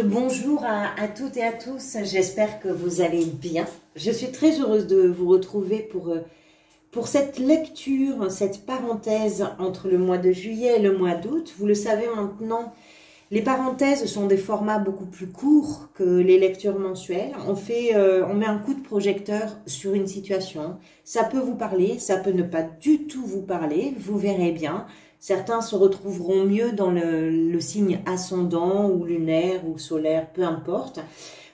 bonjour à toutes et à tous, j'espère que vous allez bien. Je suis très heureuse de vous retrouver pour cette lecture, cette parenthèse entre le mois de juillet et le mois d'août. Vous le savez maintenant, les parenthèses sont des formats beaucoup plus courts que les lectures mensuelles. On met un coup de projecteur sur une situation. Ça peut vous parler, ça peut ne pas du tout vous parler, vous verrez bien. Certains se retrouveront mieux dans le signe ascendant ou lunaire ou solaire, peu importe.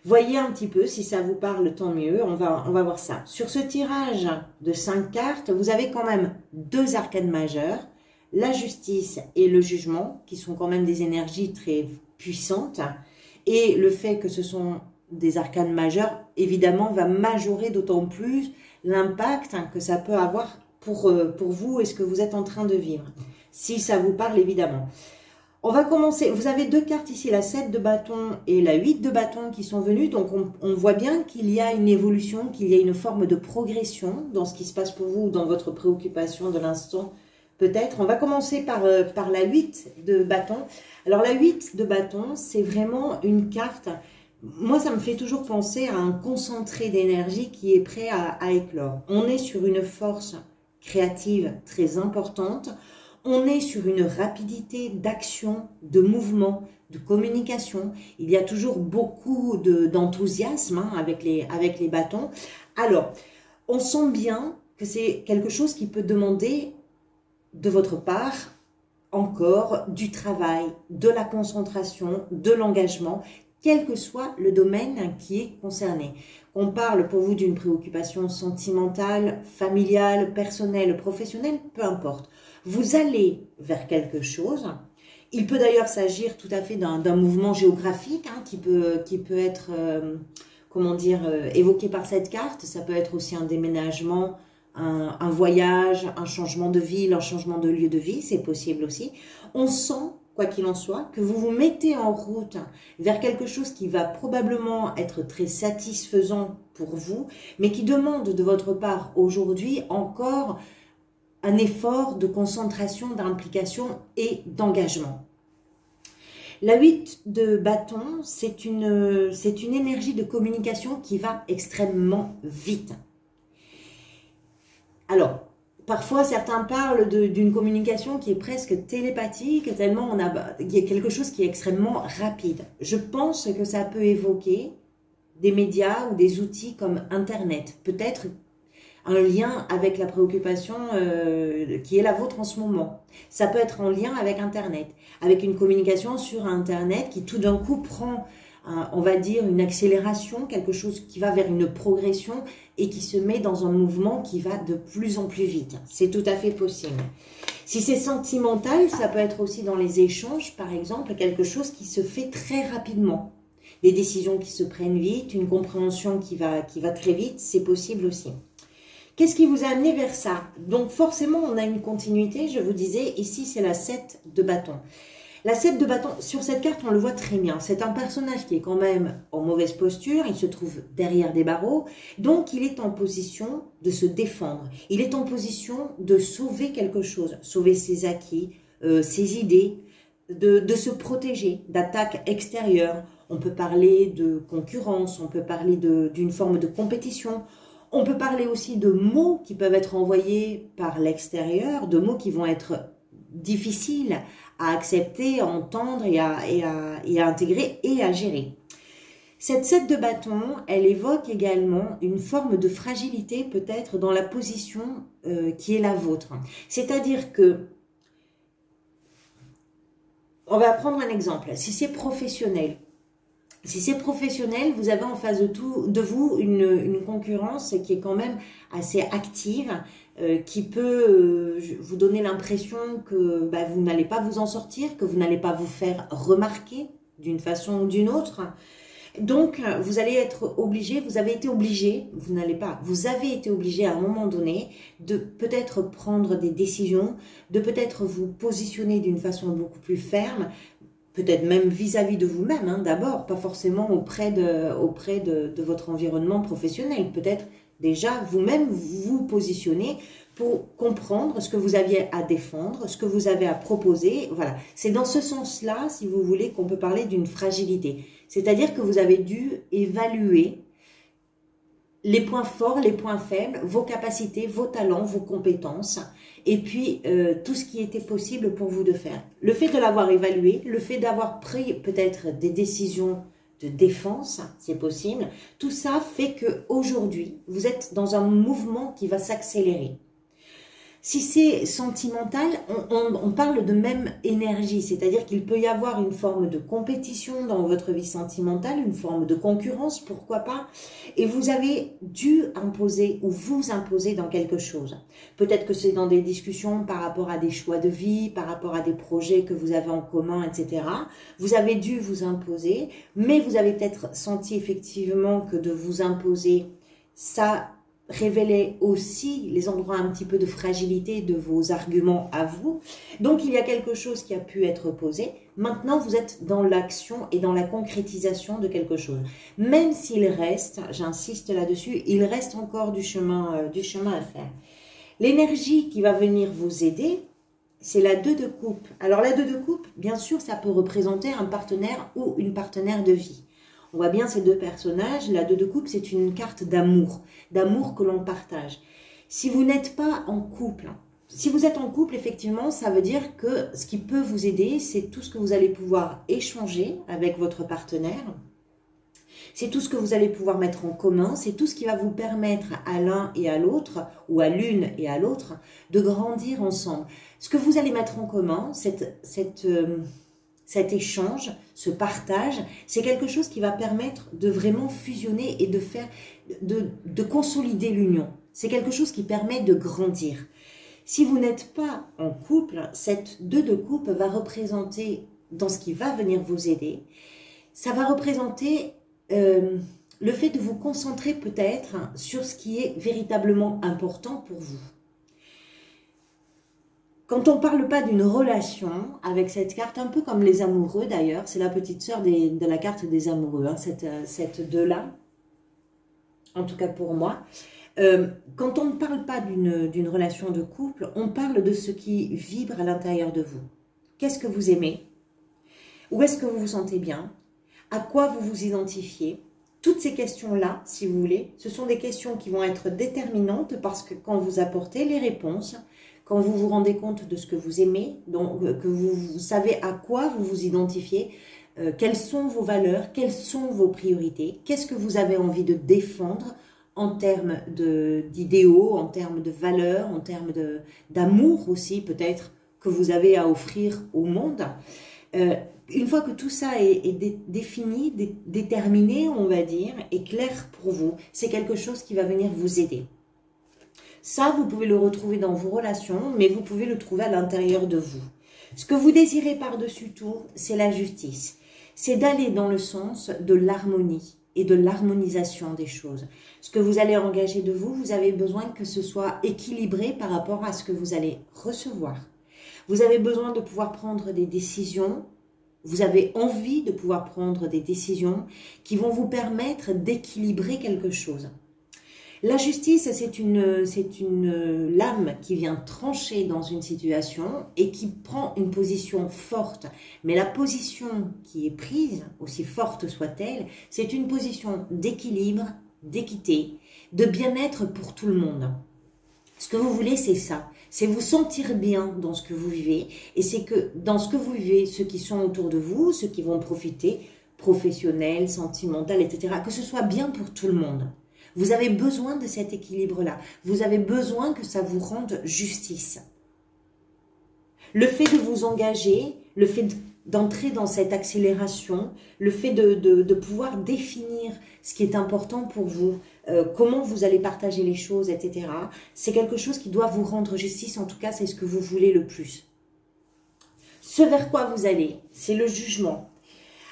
Voyez un petit peu si ça vous parle, tant mieux. On va voir ça. Sur ce tirage de 5 cartes, vous avez quand même 2 arcanes majeures, la justice et le jugement, qui sont quand même des énergies très puissantes. Et le fait que ce sont des arcanes majeures, évidemment, va majorer d'autant plus l'impact que ça peut avoir pour vous et ce que vous êtes en train de vivre. Si ça vous parle, évidemment. On va commencer. Vous avez 2 cartes ici, la 7 de bâton et la 8 de bâton qui sont venues. Donc, on voit bien qu'il y a une évolution, qu'il y a une forme de progression dans ce qui se passe pour vous ou dans votre préoccupation de l'instant, peut-être. On va commencer par la 8 de bâton. Alors, la 8 de bâton, c'est vraiment une carte... Moi, ça me fait toujours penser à un concentré d'énergie qui est prêt à éclore. On est sur une force créative très importante. On est sur une rapidité d'action, de mouvement, de communication. Il y a toujours beaucoup d'enthousiasme avec les bâtons. Alors, on sent bien que c'est quelque chose qui peut demander de votre part encore du travail, de la concentration, de l'engagement, quel que soit le domaine qui est concerné. On parle pour vous d'une préoccupation sentimentale, familiale, personnelle, professionnelle, peu importe. Vous allez vers quelque chose. Il peut d'ailleurs s'agir tout à fait d'un mouvement géographique qui peut être, évoqué par cette carte. Ça peut être aussi un déménagement, un voyage, un changement de ville, un changement de lieu de vie, c'est possible aussi. On sent, quoi qu'il en soit, que vous vous mettez en route vers quelque chose qui va probablement être très satisfaisant pour vous, mais qui demande de votre part aujourd'hui encore un effort de concentration, d'implication et d'engagement. La 8 de bâton, c'est une énergie de communication qui va extrêmement vite. Alors, parfois, certains parlent d'une communication qui est presque télépathique, tellement il y a quelque chose qui est extrêmement rapide. Je pense que ça peut évoquer des médias ou des outils comme Internet, peut-être un lien avec la préoccupation qui est la vôtre en ce moment. Ça peut être en lien avec Internet, avec une communication sur Internet qui tout d'un coup prend, on va dire, une accélération, quelque chose qui va vers une progression et qui se met dans un mouvement qui va de plus en plus vite. C'est tout à fait possible. Si c'est sentimental, ça peut être aussi dans les échanges, par exemple, quelque chose qui se fait très rapidement. Des décisions qui se prennent vite, une compréhension qui va très vite, c'est possible aussi. Qu'est-ce qui vous a amené vers ça? Donc forcément, on a une continuité. Je vous disais, ici, c'est la 7 de bâton. La 7 de bâton, sur cette carte, on le voit très bien. C'est un personnage qui est quand même en mauvaise posture. Il se trouve derrière des barreaux. Donc, il est en position de se défendre. Il est en position de sauver quelque chose. Sauver ses acquis, ses idées, de se protéger d'attaques extérieures. On peut parler de concurrence, on peut parler d'une forme de compétition. On peut parler aussi de mots qui peuvent être envoyés par l'extérieur, de mots qui vont être difficiles à accepter, à entendre et à intégrer et à gérer. Cette 7 de bâton, elle évoque également une forme de fragilité peut-être dans la position qui est la vôtre. C'est-à-dire que, on va prendre un exemple, si c'est professionnel, vous avez en face de vous une concurrence qui est quand même assez active, qui peut vous donner l'impression que vous n'allez pas vous en sortir, que vous n'allez pas vous faire remarquer d'une façon ou d'une autre. Donc, vous allez être obligé, vous avez été obligé à un moment donné de peut-être prendre des décisions, de peut-être vous positionner d'une façon beaucoup plus ferme, peut-être même vis-à-vis de vous-même, d'abord, pas forcément auprès de votre environnement professionnel, peut-être Déjà, vous-même, vous positionnez pour comprendre ce que vous aviez à défendre, ce que vous avez à proposer. Voilà, c'est dans ce sens-là, si vous voulez, qu'on peut parler d'une fragilité. C'est-à-dire que vous avez dû évaluer les points forts, les points faibles, vos capacités, vos talents, vos compétences, et puis tout ce qui était possible pour vous de faire. Le fait de l'avoir évalué, le fait d'avoir pris peut-être des décisions de défense, c'est possible, tout ça fait qu'aujourd'hui, vous êtes dans un mouvement qui va s'accélérer. Si c'est sentimental, on parle de même énergie, c'est-à-dire qu'il peut y avoir une forme de compétition dans votre vie sentimentale, une forme de concurrence, pourquoi pas, et vous avez dû imposer ou vous imposer dans quelque chose. Peut-être que c'est dans des discussions par rapport à des choix de vie, par rapport à des projets que vous avez en commun, etc. Vous avez dû vous imposer, mais vous avez peut-être senti effectivement que de vous imposer, ça révélait aussi les endroits un petit peu de fragilité de vos arguments à vous. Donc, il y a quelque chose qui a pu être posé. Maintenant, vous êtes dans l'action et dans la concrétisation de quelque chose. Même s'il reste, j'insiste là-dessus, il reste encore du chemin à faire. L'énergie qui va venir vous aider, c'est la 2 de coupe. Alors, la 2 de coupe, bien sûr, ça peut représenter un partenaire ou une partenaire de vie. On voit bien ces deux personnages. La 2 de coupe, c'est une carte d'amour que l'on partage. Si vous n'êtes pas en couple, si vous êtes en couple, effectivement, ça veut dire que ce qui peut vous aider, c'est tout ce que vous allez pouvoir échanger avec votre partenaire. C'est tout ce que vous allez pouvoir mettre en commun. C'est tout ce qui va vous permettre à l'un et à l'autre, ou à l'une et à l'autre, de grandir ensemble. Ce que vous allez mettre en commun, cet échange, ce partage, c'est quelque chose qui va permettre de vraiment fusionner et de consolider l'union. C'est quelque chose qui permet de grandir. Si vous n'êtes pas en couple, cette 2 de coupe va représenter, dans ce qui va venir vous aider, ça va représenter le fait de vous concentrer peut-être sur ce qui est véritablement important pour vous. Quand on ne parle pas d'une relation avec cette carte, un peu comme les amoureux d'ailleurs, c'est la petite sœur de la carte des amoureux, hein, cette 2-là, en tout cas pour moi. Quand on ne parle pas d'une relation de couple, on parle de ce qui vibre à l'intérieur de vous. Qu'est-ce que vous aimez? Où est-ce que vous vous sentez bien? À quoi vous vous identifiez? Toutes ces questions-là, si vous voulez, ce sont des questions qui vont être déterminantes parce que quand vous apportez les réponses, quand vous vous rendez compte de ce que vous aimez, donc, que vous savez à quoi vous vous identifiez, quelles sont vos valeurs, quelles sont vos priorités, qu'est-ce que vous avez envie de défendre en termes d'idéaux, en termes de valeurs, en termes d'amour aussi peut-être que vous avez à offrir au monde. Une fois que tout ça est défini, déterminé, on va dire, et clair pour vous, c'est quelque chose qui va venir vous aider. Ça, vous pouvez le retrouver dans vos relations, mais vous pouvez le trouver à l'intérieur de vous. Ce que vous désirez par-dessus tout, c'est la justice. C'est d'aller dans le sens de l'harmonie et de l'harmonisation des choses. Ce que vous allez engager de vous, vous avez besoin que ce soit équilibré par rapport à ce que vous allez recevoir. Vous avez besoin de pouvoir prendre des décisions. Vous avez envie de pouvoir prendre des décisions qui vont vous permettre d'équilibrer quelque chose. La justice, c'est une lame qui vient trancher dans une situation et qui prend une position forte. Mais la position qui est prise, aussi forte soit-elle, c'est une position d'équilibre, d'équité, de bien-être pour tout le monde. Ce que vous voulez, c'est ça. C'est vous sentir bien dans ce que vous vivez. Et c'est que dans ce que vous vivez, ceux qui sont autour de vous, ceux qui vont profiter, professionnels, sentimentaux, etc., que ce soit bien pour tout le monde. Vous avez besoin de cet équilibre-là. Vous avez besoin que ça vous rende justice. Le fait de vous engager, le fait d'entrer dans cette accélération, le fait de pouvoir définir ce qui est important pour vous, comment vous allez partager les choses, etc., c'est quelque chose qui doit vous rendre justice. En tout cas, c'est ce que vous voulez le plus. Ce vers quoi vous allez, c'est le jugement.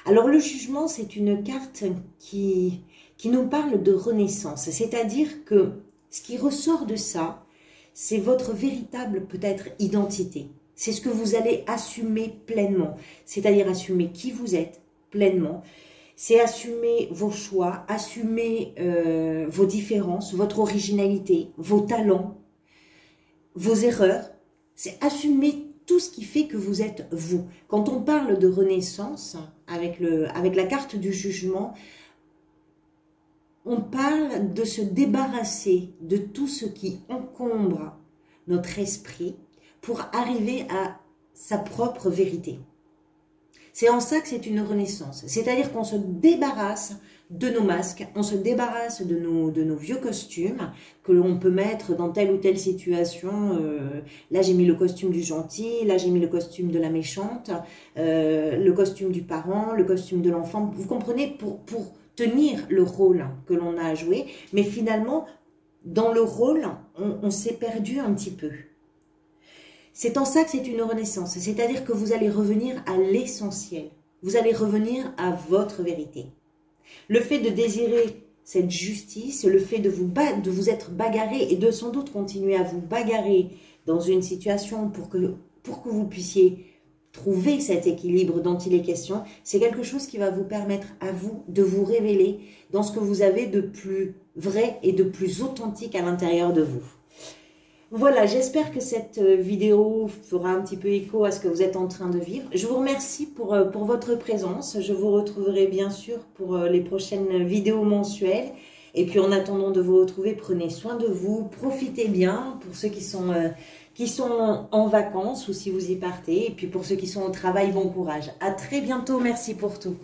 Alors, le jugement, c'est une carte qui nous parle de renaissance. C'est-à-dire que ce qui ressort de ça, c'est votre véritable, peut-être, identité. C'est ce que vous allez assumer pleinement. C'est-à-dire assumer qui vous êtes pleinement. C'est assumer vos choix, assumer vos différences, votre originalité, vos talents, vos erreurs. C'est assumer tout ce qui fait que vous êtes vous. Quand on parle de renaissance, avec la carte du jugement, on parle de se débarrasser de tout ce qui encombre notre esprit pour arriver à sa propre vérité. C'est en ça que c'est une renaissance. C'est-à-dire qu'on se débarrasse de nos masques, on se débarrasse de nos vieux costumes que l'on peut mettre dans telle ou telle situation. Là, j'ai mis le costume du gentil, là, j'ai mis le costume de la méchante, le costume du parent, le costume de l'enfant. Vous comprenez, pour tenir le rôle que l'on a à jouer. Mais finalement, dans le rôle, on s'est perdu un petit peu. C'est en ça que c'est une renaissance, c'est-à-dire que vous allez revenir à l'essentiel, vous allez revenir à votre vérité. Le fait de désirer cette justice, le fait de vous être bagarré et de sans doute continuer à vous bagarrer dans une situation pour que vous puissiez trouver cet équilibre dont il est question, c'est quelque chose qui va vous permettre à vous de vous révéler dans ce que vous avez de plus vrai et de plus authentique à l'intérieur de vous. Voilà, j'espère que cette vidéo fera un petit peu écho à ce que vous êtes en train de vivre. Je vous remercie pour votre présence. Je vous retrouverai bien sûr pour les prochaines vidéos mensuelles. Et puis en attendant de vous retrouver, prenez soin de vous, profitez bien pour ceux qui sont en vacances ou si vous y partez. Et puis pour ceux qui sont au travail, bon courage. À très bientôt, merci pour tout.